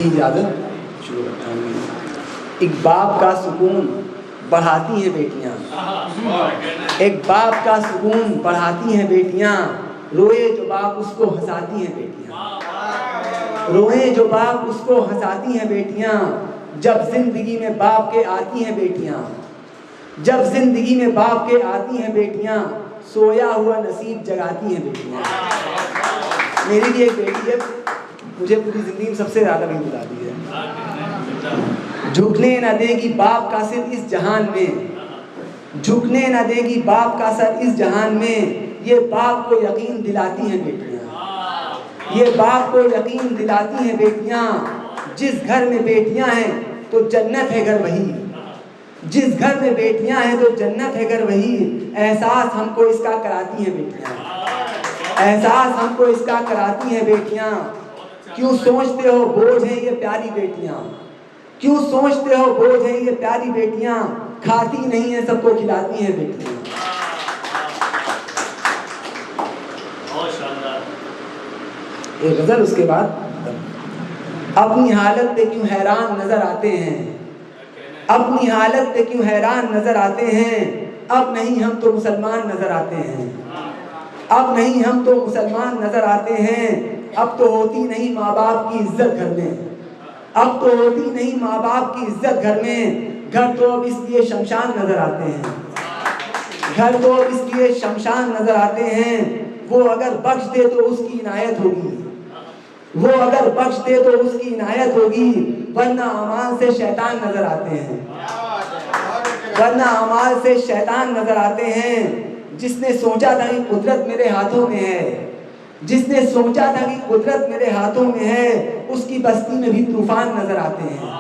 इजाज़त शुरू करता हूँ। एक बाप का सुकून बढ़ाती हैं बेटियाँ, एक बाप का सुकून बढ़ाती हैं बेटियाँ, रोए जो बाप उसको हंसाती हैं बेटियाँ, रोए जो बाप उसको हंसाती हैं बेटियाँ, जब जिंदगी में बाप के आती हैं बेटियाँ, जब जिंदगी में बाप के आती हैं बेटियाँ, सोया हुआ नसीब जगाती हैं बेटियाँ। मेरी भी एक बेटी है, मुझे पूरी जिंदगी में सबसे ज़्यादा भी बुलाती है। झुकने न देगी बाप का सिर इस जहान में, झुकने न देगी बाप का सर इस जहान में, ये बाप को यकीन दिलाती हैं बेटियाँ, ये बाप को यकीन दिलाती हैं बेटियाँ। जिस घर में बेटियाँ हैं तो जन्नत है घर वही, जिस घर में बेटियाँ हैं तो जन्नत है घर वही। एहसास हमको इसका कराती हैं बेटियाँ, एहसास हमको इसका कराती हैं बेटियाँ। क्यों सोचते हो बोझ है ये प्यारी बेटियाँ, क्यों सोचते हो बोझ है ये प्यारी बेटियाँ, खाती नहीं है सबको खिलाती हैं बेटियाँ। एक गजल उसके बाद, अपनी हालत पे क्यों हैरान नजर आते हैं, अपनी हालत पे क्यों हैरान नजर आते हैं, अब नहीं हम तो मुसलमान नजर आते हैं, अब नहीं हम तो मुसलमान नजर आते हैं। अब तो होती नहीं माँ बाप की इज्जत घर में, अब तो होती नहीं माँ बाप की इज्जत घर में, घर तो अब इसलिए शमशान नजर आते हैं, घर तो अब इसलिए शमशान नजर आते हैं। वो अगर बख्श दे तो उसकी इनायत होगी, वो अगर बख्श दे तो उसकी इनायत होगी, वरना अमाल से शैतान नजर आते हैं, वरना अमाल से शैतान नजर आते हैं। जिसने सोचा था कि कुदरत मेरे हाथों में है, जिसने सोचा था कि कुदरत मेरे हाथों में है, उसकी बस्ती में भी तूफान नजर आते हैं।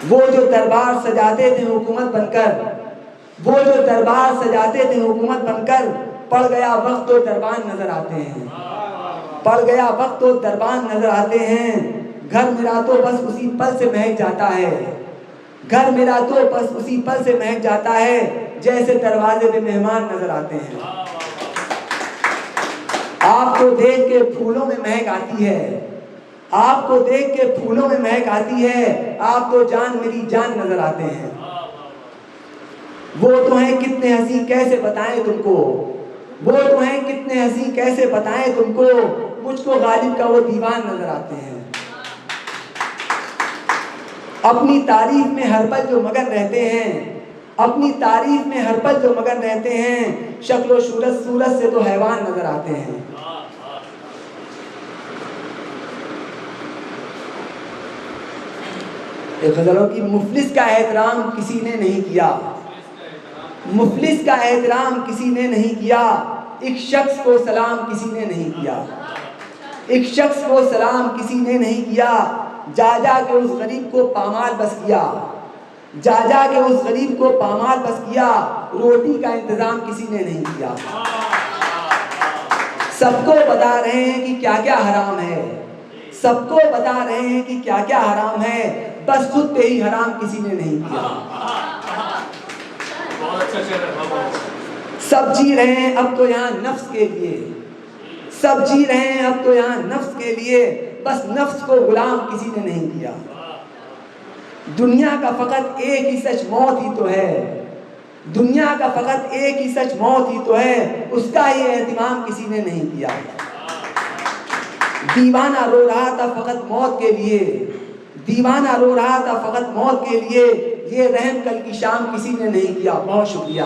वो जो दरबार सजाते थे हुकूमत बनकर, वो जो दरबार सजाते थे हुकूमत बनकर, पड़ गया वक्त तो दरबार नजर आते हैं, पड़ गया वक्त तो दरबार नजर आते हैं। घर मेरा तो बस उसी पल से महक जाता है, घर मेरा तो बस उसी पल से महक जाता है, जैसे दरवाजे पे मेहमान नजर आते हैं। आपको देख के फूलों में महक आती है, आपको देख के फूलों में महक आती है, आप तो जान मेरी जान नजर आते हैं। वो तो हैं कितने हंसी कैसे बताएं तुमको, वो तो हैं कितने हंसी कैसे बताएं तुमको, मुझको गालिब का वो दीवान नजर आते हैं। अपनी तारीफ में हर पल जो मगन रहते हैं, अपनी तारीफ में हर पल जो मगन रहते हैं, शक्ल सूरत से तो हैवान नजर आते हैं। गजलों की, मुफलिस का एहतराम किसी ने नहीं किया, मुफलिस का एहतराम किसी ने नहीं किया, एक शख्स को सलाम किसी ने नहीं किया, एक शख्स को सलाम किसी ने नहीं किया। जा जा के उस गरीब को पामाल बस किया, जा जा के उस गरीब को पामाल बस किया, रोटी का इंतजाम किसी ने नहीं किया। सबको बता रहे हैं कि क्या क्या हराम है, सबको बता रहे हैं कि क्या क्या हराम है, बस खुद पे ही हराम किसी ने नहीं किया। सब जी रहे हैं अब तो यहाँ नफ्स के लिए, सब जी रहे हैं अब तो यहाँ नफ्स के लिए, बस नफ्स को गुलाम किसी ने नहीं किया। दुनिया का फकत एक ही सच मौत ही तो है, दुनिया का फकत एक ही सच मौत ही तो है, उसका ही एहतिमाम किसी ने नहीं किया। दीवाना रो रहा था फकत मौत के लिए, दीवाना रो रहा था फकत मौत के लिए, ये रहम कल की शाम किसी ने नहीं किया। बहुत शुक्रिया।